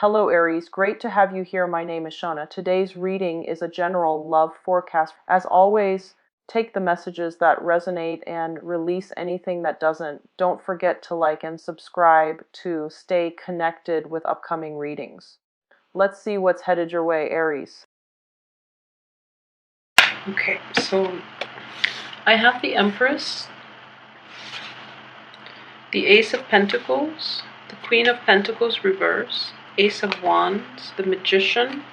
Hello Aries, great to have you here. My name is Shauna. Today's reading is a general love forecast. As always, take the messages that resonate and release anything that doesn't. Don't forget to like and subscribe to stay connected with upcoming readings. Let's see what's headed your way, Aries. Okay, so I have the Empress, the Ace of Pentacles, the Queen of Pentacles reverse, Ace of Wands, the Magician,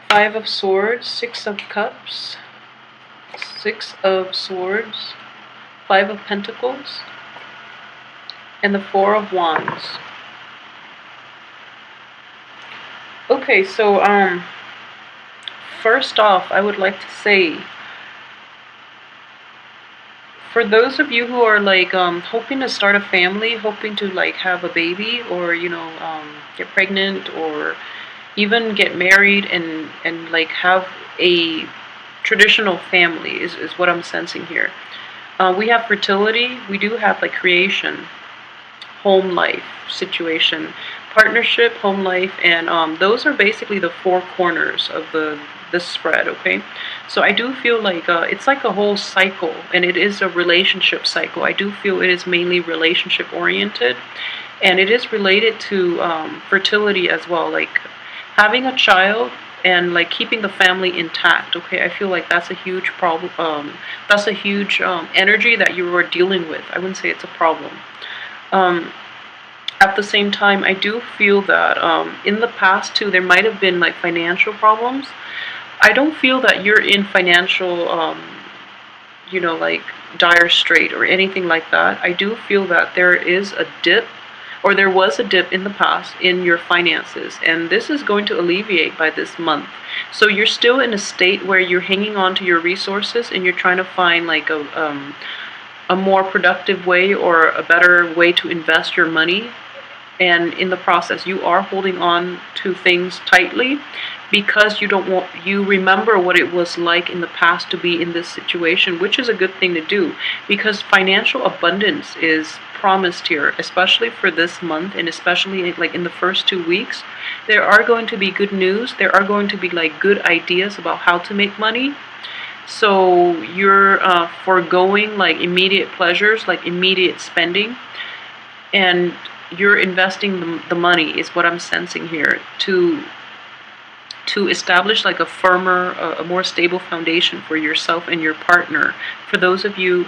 Five of Swords, Six of Cups, Six of Swords, Five of Pentacles, and the Four of Wands. Okay, so first off, I would like to say, for those of you who are like hoping to start a family, hoping to like have a baby, or get pregnant, or even get married and like have a traditional family is what I'm sensing here. We have fertility, we do have like creation, home life situation, partnership, home life, and those are basically the four corners of this spread. Okay, so I do feel like it's like a whole cycle, and it is a relationship cycle. I do feel it is mainly relationship oriented, and it is related to fertility as well, like having a child and like keeping the family intact. Okay, I feel like that's a huge problem. That's a huge energy that you are dealing with. I wouldn't say it's a problem. um, at the same time, I do feel that in the past too, there might have been like financial problems. I don't feel that you're in financial, like dire strait or anything like that. I do feel that there is a dip, or there was a dip in the past in your finances, and this is going to alleviate by this month. So you're still in a state where you're hanging on to your resources and you're trying to find like a more productive way or a better way to invest your money. And in the process, you are holding on to things tightly because you remember what it was like in the past to be in this situation, which is a good thing to do, because financial abundance is promised here, especially for this month, and especially like in the first 2 weeks. There are going to be good news, there are going to be like good ideas about how to make money. So you're foregoing like immediate pleasures, like immediate spending, and you're investing the money, is what I'm sensing here, to establish like a firmer, a more stable foundation for yourself and your partner. For those of you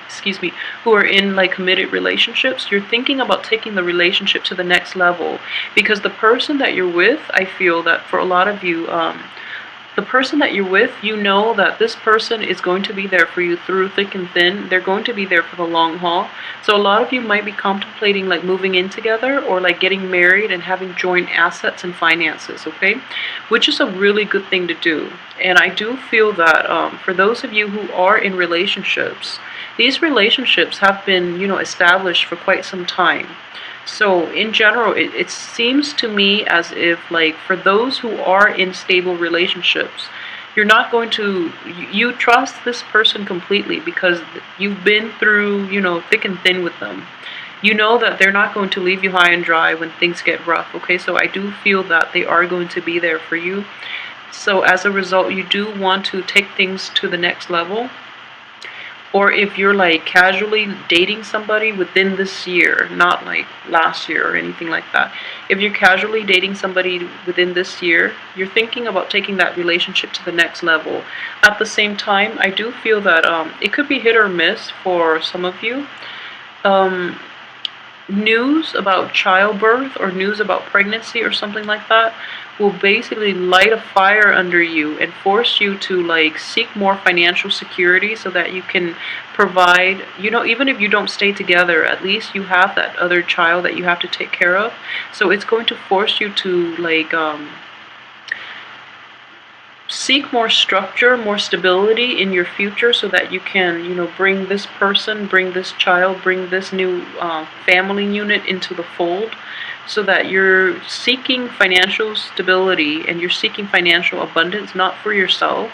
excuse me, who are in like committed relationships, you're thinking about taking the relationship to the next level, because the person that you're with, I feel that for a lot of you, the person that you're with, you know that this person is going to be there for you through thick and thin. They're going to be there for the long haul. So a lot of you might be contemplating like moving in together, or like getting married and having joint assets and finances, okay? Which is a really good thing to do. And I do feel that for those of you who are in relationships, these relationships have been, established for quite some time. So in general, it seems to me as if like for those who are in stable relationships, you're not going to, you trust this person completely because you've been through, thick and thin with them. You know that they're not going to leave you high and dry when things get rough, okay? So I do feel that they are going to be there for you. So as a result, you do want to take things to the next level. Or if you're like casually dating somebody within this year, not like last year or anything like that. If you're casually dating somebody within this year, you're thinking about taking that relationship to the next level. At the same time, I do feel that it could be hit or miss for some of you. News about childbirth or news about pregnancy or something like that will basically light a fire under you and force you to like seek more financial security so that you can provide, even if you don't stay together, at least you have that other child that you have to take care of. So it's going to force you to like seek more structure, more stability in your future, so that you can, bring this person, bring this child, bring this new family unit into the fold, so that you're seeking financial stability and you're seeking financial abundance, not for yourself,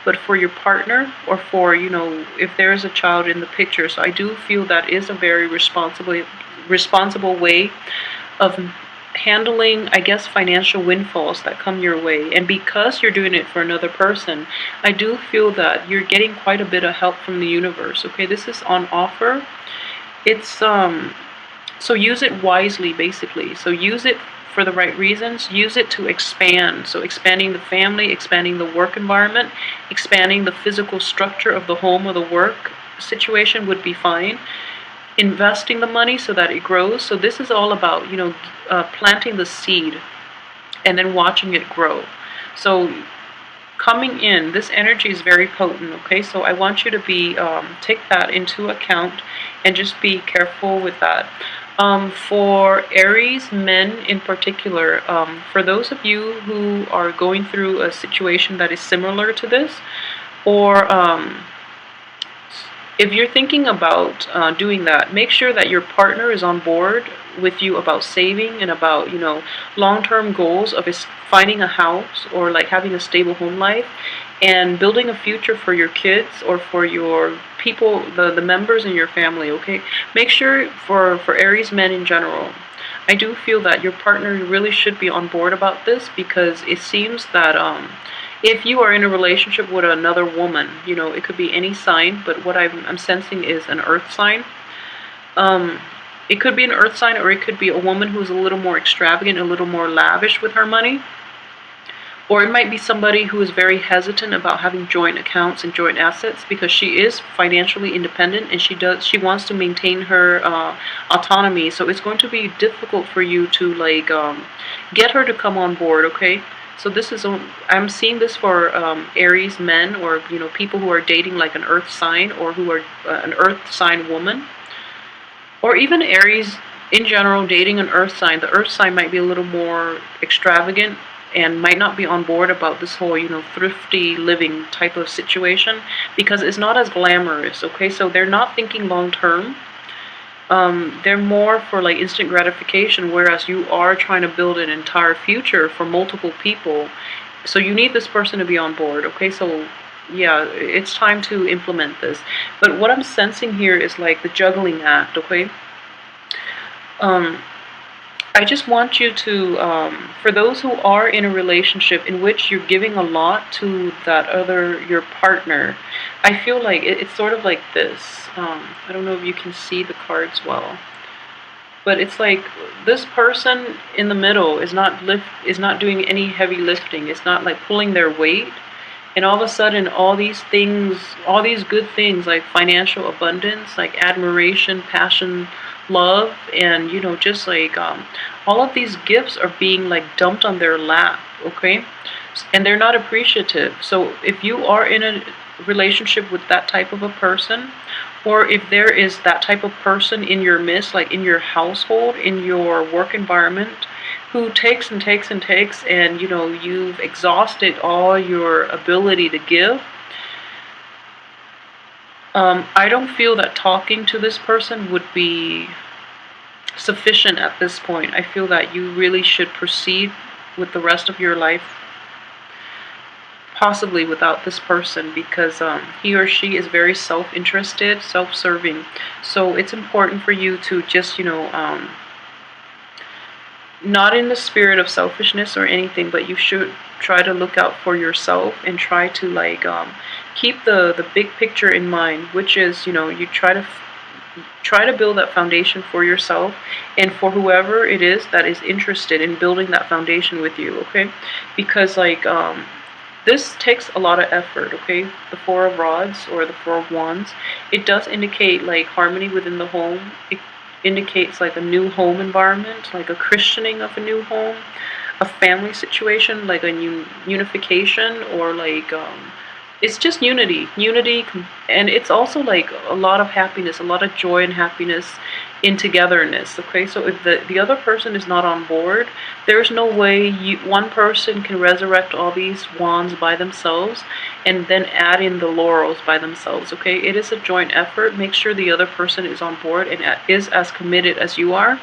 but for your partner, or for, if there is a child in the picture. So I do feel that is a very responsible way of handling, I guess, financial windfalls that come your way. And because you're doing it for another person, I do feel that you're getting quite a bit of help from the universe. Okay, this is on offer. It's so use it wisely, basically. So use it for the right reasons. Use it to expand. So expanding the family, expanding the work environment, expanding the physical structure of the home or the work situation would be fine. Investing the money so that it grows. So this is all about, planting the seed and then watching it grow. So coming in, this energy is very potent. Okay, so I want you to be take that into account and just be careful with that. For Aries men in particular, for those of you who are going through a situation that is similar to this, or if you're thinking about doing that, make sure that your partner is on board with you about saving and about, long-term goals of finding a house or like having a stable home life and building a future for your kids or for your people, the members in your family, okay? Make sure for Aries men in general, I do feel that your partner really should be on board about this, because it seems that if you are in a relationship with another woman, it could be any sign, but what I'm sensing is an earth sign. It could be an earth sign, or it could be a woman who's a little more extravagant, a little more lavish with her money. Or it might be somebody who is very hesitant about having joint accounts and joint assets, because she is financially independent and she wants to maintain her autonomy. So it's going to be difficult for you to get her to come on board, okay? So this is, I'm seeing this for Aries men, or people who are dating like an earth sign, or who are an earth sign woman, or even Aries in general dating an earth sign. The earth sign might be a little more extravagant and might not be on board about this whole, thrifty living type of situation, because it's not as glamorous, okay? So they're not thinking long term. They're more for like instant gratification, whereas you are trying to build an entire future for multiple people. So you need this person to be on board, okay? So yeah, it's time to implement this. But what I'm sensing here is like the juggling act, okay? I just want you to, for those who are in a relationship in which you're giving a lot to your partner, I feel like it's sort of like this. I don't know if you can see the cards well, but it's like this person in the middle is not doing any heavy lifting. It's not like pulling their weight. And all of a sudden, all these things, all these good things like financial abundance, like admiration, passion, love, and just like all of these gifts are being like dumped on their lap, okay? And they're not appreciative. So if you are in a relationship with that type of a person, or if there is that type of person in your midst, like in your household, in your work environment, who takes and takes and takes, and you've exhausted all your ability to give, I don't feel that talking to this person would be sufficient at this point. I feel that you really should proceed with the rest of your life possibly without this person, because he or she is very self-interested, self-serving. So it's important for you to just not in the spirit of selfishness or anything, but you should try to look out for yourself and try to keep the big picture in mind, which is you try to build that foundation for yourself and for whoever it is that is interested in building that foundation with you, okay? Because this takes a lot of effort, okay? The Four of Rods or the Four of Wands, it does indicate like harmony within the home. It indicates like a new home environment, like a christening of a new home, a family situation, like a unification, or like it's just unity, and it's also like a lot of happiness, a lot of joy and happiness in togetherness, okay? So if the other person is not on board, there's no way one person can resurrect all these wands by themselves and then add in the laurels by themselves, okay? It is a joint effort. Make sure the other person is on board and is as committed as you are.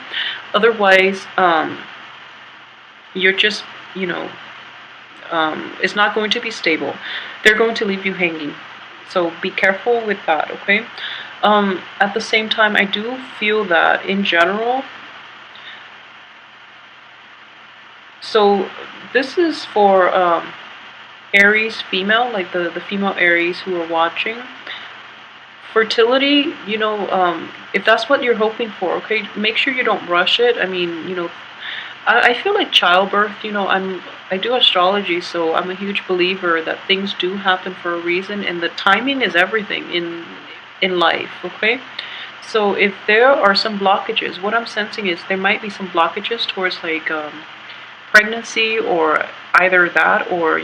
Otherwise, you're just, it's not going to be stable. They're going to leave you hanging. So be careful with that, okay? At the same time, I do feel that in general, So this is for Aries female, like the female Aries who are watching. Fertility, if that's what you're hoping for, okay, make sure you don't rush it. I mean, I feel like childbirth, I do astrology, so I'm a huge believer that things do happen for a reason, and the timing is everything in life, okay? So if there are some blockages, what I'm sensing is there might be some blockages towards like pregnancy, or either that, or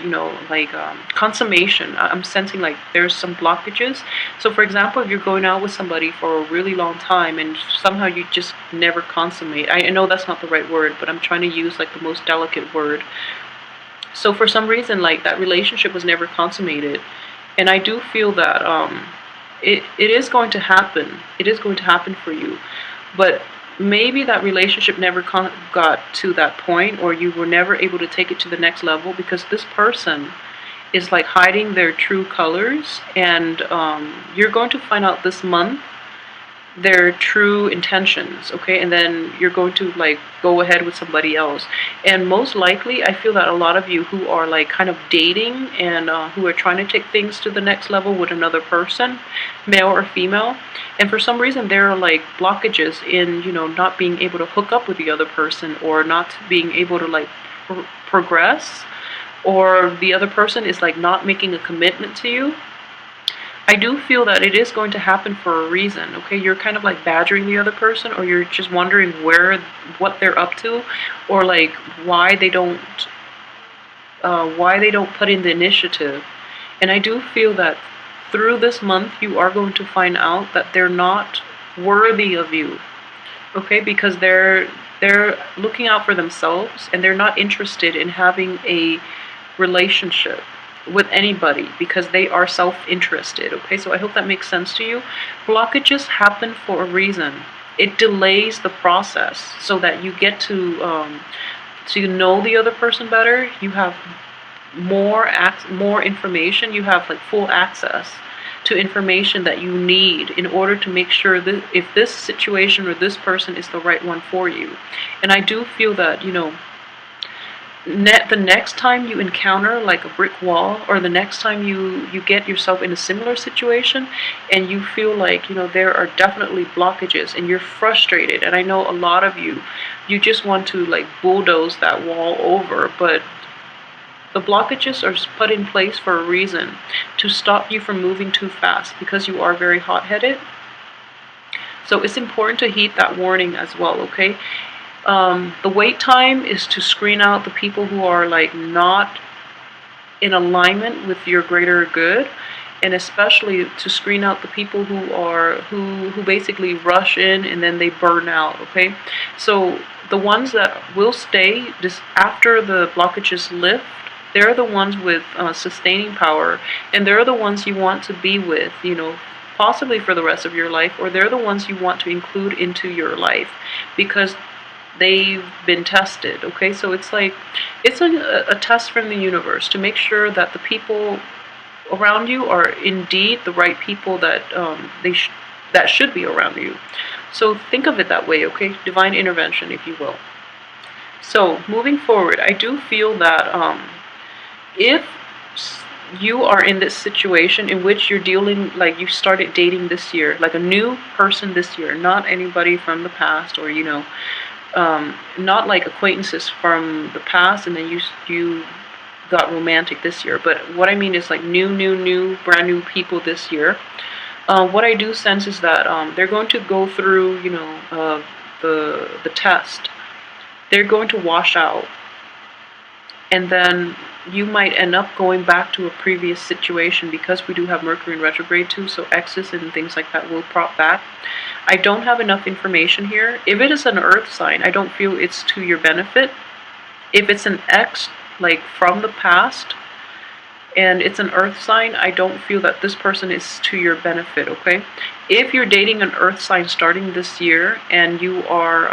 like consummation. I'm sensing like there's some blockages. So for example, if you're going out with somebody for a really long time and somehow you just never consummate, I know that's not the right word, but I'm trying to use like the most delicate word. So for some reason, like that relationship was never consummated, and I do feel that it is going to happen. It is going to happen for you, but maybe that relationship never got to that point, or you were never able to take it to the next level because this person is like hiding their true colors, and you're going to find out this month their true intentions, okay? And then you're going to like go ahead with somebody else. And most likely, I feel that a lot of you who are like kind of dating and who are trying to take things to the next level with another person, male or female, and for some reason there are like blockages in, not being able to hook up with the other person, or not being able to like progress, or the other person is like not making a commitment to you. I do feel that it is going to happen for a reason, okay? You're kind of like badgering the other person, or you're just wondering what they're up to, or like why they don't put in the initiative. And I do feel that through this month, you are going to find out that they're not worthy of you, okay? Because they're looking out for themselves, and they're not interested in having a relationship with anybody because they are self-interested, okay? So I hope that makes sense to you. Blockages happen for a reason. It delays the process so that you get to know the other person better. You have more information. You have like full access to information that you need in order to make sure that if this situation or this person is the right one for you. And I do feel that, the next time you encounter like a brick wall, or the next time you get yourself in a similar situation and you feel like there are definitely blockages and you're frustrated, and I know a lot of you just want to like bulldoze that wall over, but the blockages are put in place for a reason, to stop you from moving too fast, because you are very hot-headed. So it's important to heed that warning as well, okay? The wait time is to screen out the people who are like not in alignment with your greater good, and especially to screen out the people who basically rush in and then they burn out, okay? So the ones that will stay just after the blockages lift, they're the ones with sustaining power, and they're the ones you want to be with, possibly for the rest of your life, or they're the ones you want to include into your life because they've been tested, okay? So it's like, it's a test from the universe to make sure that the people around you are indeed the right people that that should be around you. So think of it that way, okay? Divine intervention, if you will. So moving forward, I do feel that if you are in this situation in which you're dealing, like you started dating this year, like a new person this year, not anybody from the past, or not like acquaintances from the past and then you got romantic this year, but what I mean is like new brand new people this year. What I do sense is that they're going to go through the test. They're going to wash out, and then you might end up going back to a previous situation, because we do have Mercury in retrograde too, so exes and things like that will prop back. I don't have enough information here. If it is an earth sign, I don't feel it's to your benefit. If it's an ex, like from the past, and it's an earth sign, I don't feel that this person is to your benefit, okay? If you're dating an earth sign starting this year, and you are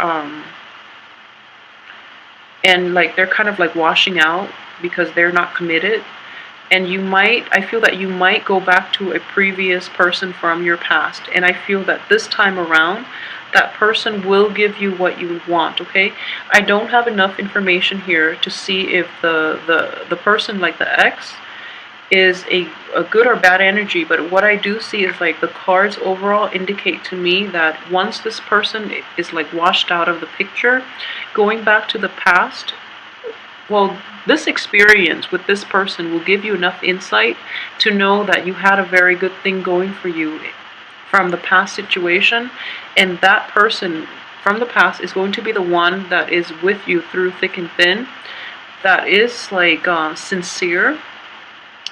and like they're kind of like washing out because they're not committed, and I feel that you might go back to a previous person from your past, and I feel that this time around that person will give you what you want, okay? I don't have enough information here to see if the person, like the ex, is a good or bad energy, but what I do see is like the cards overall indicate to me that once this person is like washed out of the picture, going back to the past, well, this experience with this person will give you enough insight to know that you had a very good thing going for you from the past situation, and that person from the past is going to be the one that is with you through thick and thin, that is like sincere,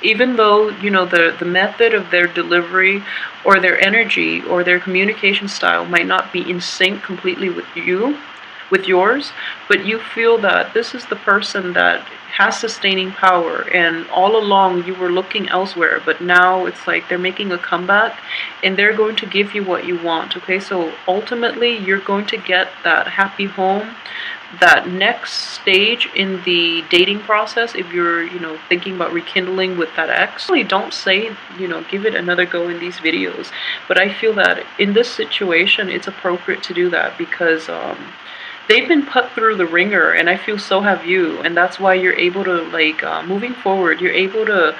even though the method of their delivery or their energy or their communication style might not be in sync completely with yours, but you feel that this is the person that has sustaining power, and all along you were looking elsewhere, but now it's like they're making a comeback and they're going to give you what you want, okay? So ultimately you're going to get that happy home, that next stage in the dating process. If you're thinking about rekindling with that ex, really don't say give it another go in these videos, but I feel that in this situation it's appropriate to do that because they've been put through the ringer, and I feel so have you, and that's why you're able to like moving forward, you're able to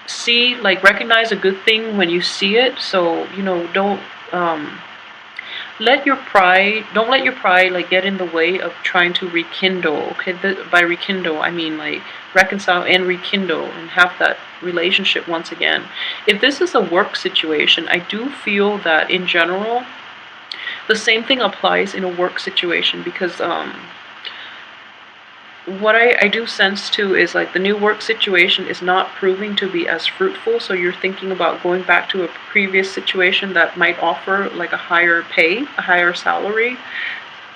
see, like, recognize a good thing when you see it. So don't don't let your pride like get in the way of trying to rekindle, okay? By rekindle I mean like reconcile and rekindle and have that relationship once again. If this is a work situation, I do feel that in general the same thing applies in a work situation, because what I do sense too is like the new work situation is not proving to be as fruitful, so you're thinking about going back to a previous situation that might offer like a higher pay, a higher salary.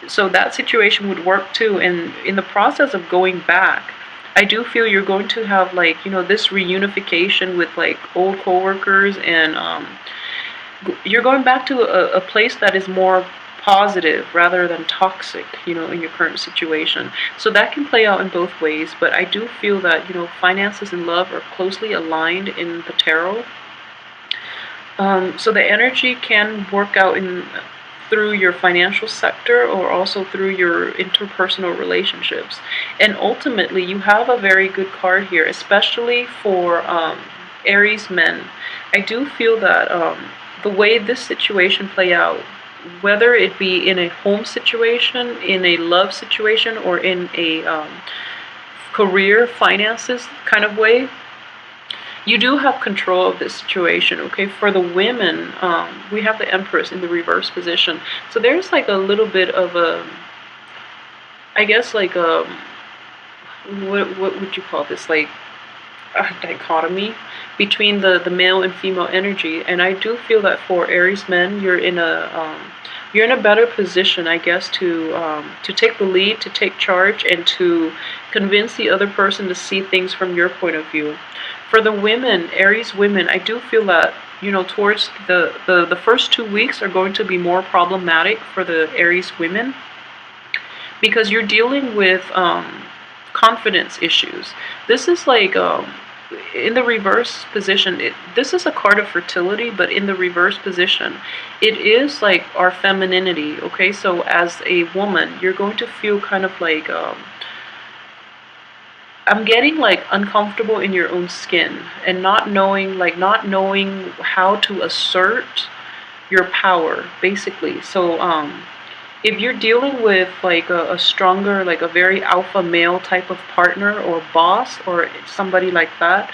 So that situation would work too, and in the process of going back, I do feel you're going to have like this reunification with like old coworkers, and you're going back to a place that is more positive rather than toxic, in your current situation. So that can play out in both ways, but I do feel that, finances and love are closely aligned in the tarot. So the energy can work out through your financial sector or also through your interpersonal relationships. And ultimately, you have a very good card here, especially for Aries men. I do feel that the way this situation play out, whether it be in a home situation, in a love situation, or in a career finances kind of way, you do have control of this situation, okay? For the women, we have the Empress in the reverse position. So there's like a little bit of a, I guess like a, what would you call this? Like a dichotomy between the male and female energy. And I do feel that for Aries men, you're in a better position, I guess, to take the lead, to take charge, and to convince the other person to see things from your point of view. For the women, Aries women, I do feel that towards the first 2 weeks are going to be more problematic for the Aries women, because you're dealing with confidence issues. This is like in the reverse position, this is a card of fertility, but in the reverse position, it is like our femininity, okay? So as a woman, you're going to feel kind of like, I'm getting like uncomfortable in your own skin and not knowing how to assert your power, basically. So if you're dealing with like a stronger, like a very alpha male type of partner or boss or somebody like that,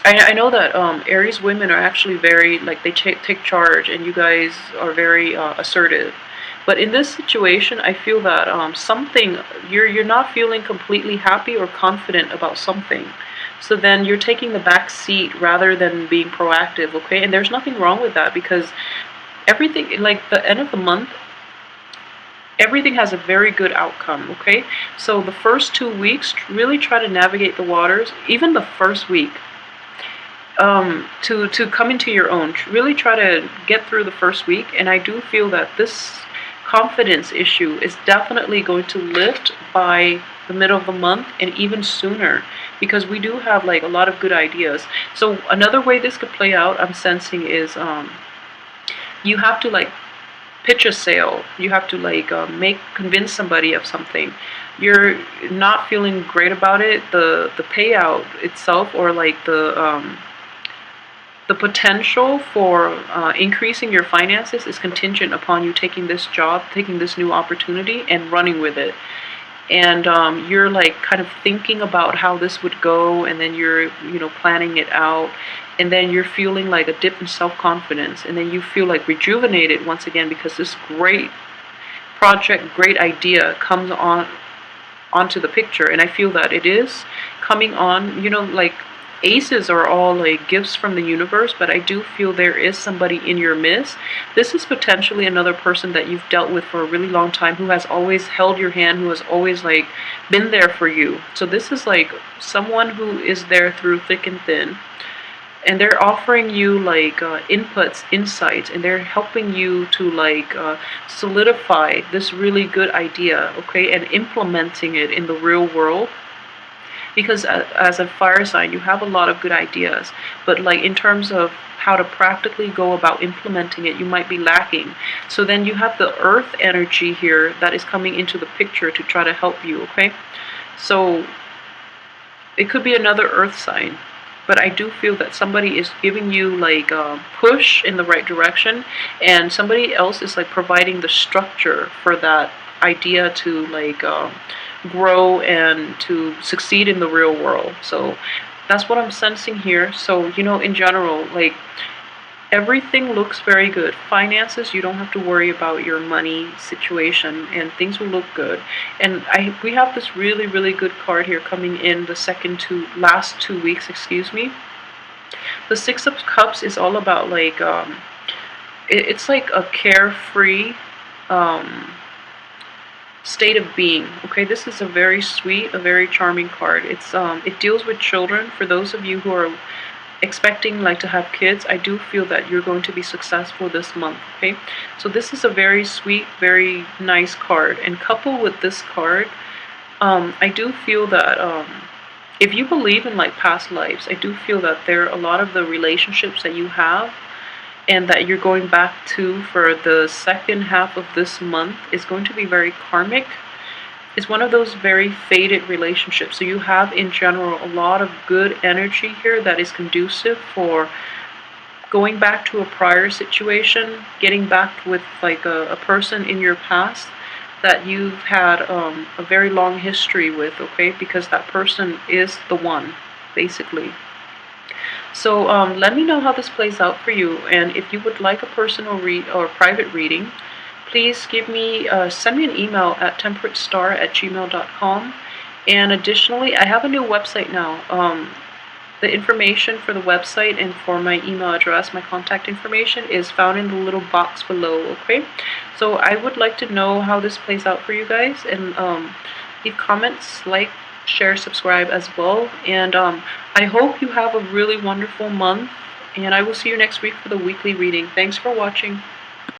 I know that Aries women are actually very, like, they take charge, and you guys are very assertive. But in this situation, I feel that you're not feeling completely happy or confident about something. So then you're taking the back seat rather than being proactive, okay? And there's nothing wrong with that, because everything, like the end of the month, everything has a very good outcome, okay? So the first 2 weeks, really try to navigate the waters, even the first week, to come into your own. Really try to get through the first week, and I do feel that this confidence issue is definitely going to lift by the middle of the month and even sooner, because we do have like a lot of good ideas. So another way this could play out, I'm sensing, is you have to like pitch a sale. You have to like convince somebody of something. You're not feeling great about it. The payout itself, or like the potential for increasing your finances is contingent upon you taking this job, taking this new opportunity, and running with it. And you're like kind of thinking about how this would go, and then you're planning it out, and then you're feeling like a dip in self-confidence, and then you feel like rejuvenated once again because this great project, great idea comes onto the picture. And I feel that it is coming on. Like aces are all like gifts from the universe, but I do feel there is somebody in your midst. This is potentially another person that you've dealt with for a really long time, who has always held your hand, who has always like been there for you. So this is like someone who is there through thick and thin, and they're offering you like inputs, insights, and they're helping you to like solidify this really good idea, okay, and implementing it in the real world. Because as a fire sign, you have a lot of good ideas, but like in terms of how to practically go about implementing it, you might be lacking. So then you have the earth energy here that is coming into the picture to try to help you, okay? So it could be another earth sign, but I do feel that somebody is giving you like a push in the right direction, and somebody else is like providing the structure for that idea to like grow and to succeed in the real world. So that's what I'm sensing here. So in general, like everything looks very good. Finances, you don't have to worry about your money situation, and things will look good. And we have this really, really good card here coming in the last 2 weeks, excuse me. The Six of Cups is all about like it's like a carefree state of being. Okay, this is a very sweet, a very charming card. It deals with children. For those of you who are expecting like to have kids, I do feel that you're going to be successful this month. Okay, so this is a very sweet, very nice card. And coupled with this card, I do feel that if you believe in like past lives, I do feel that there are a lot of the relationships that you have and that you're going back to for the second half of this month is going to be very karmic. It's one of those very faded relationships. So you have in general a lot of good energy here that is conducive for going back to a prior situation, getting back with like a person in your past that you've had a very long history with, okay? Because that person is the one, basically. So let me know how this plays out for you, and if you would like a personal or private reading, please send me an email at temperatestar@gmail.com. And additionally, I have a new website now. The information for the website and for my email address, my contact information, is found in the little box below, okay? So I would like to know how this plays out for you guys, and leave comments, like, share, subscribe as well. And I hope you have a really wonderful month, and I will see you next week for the weekly reading. Thanks for watching.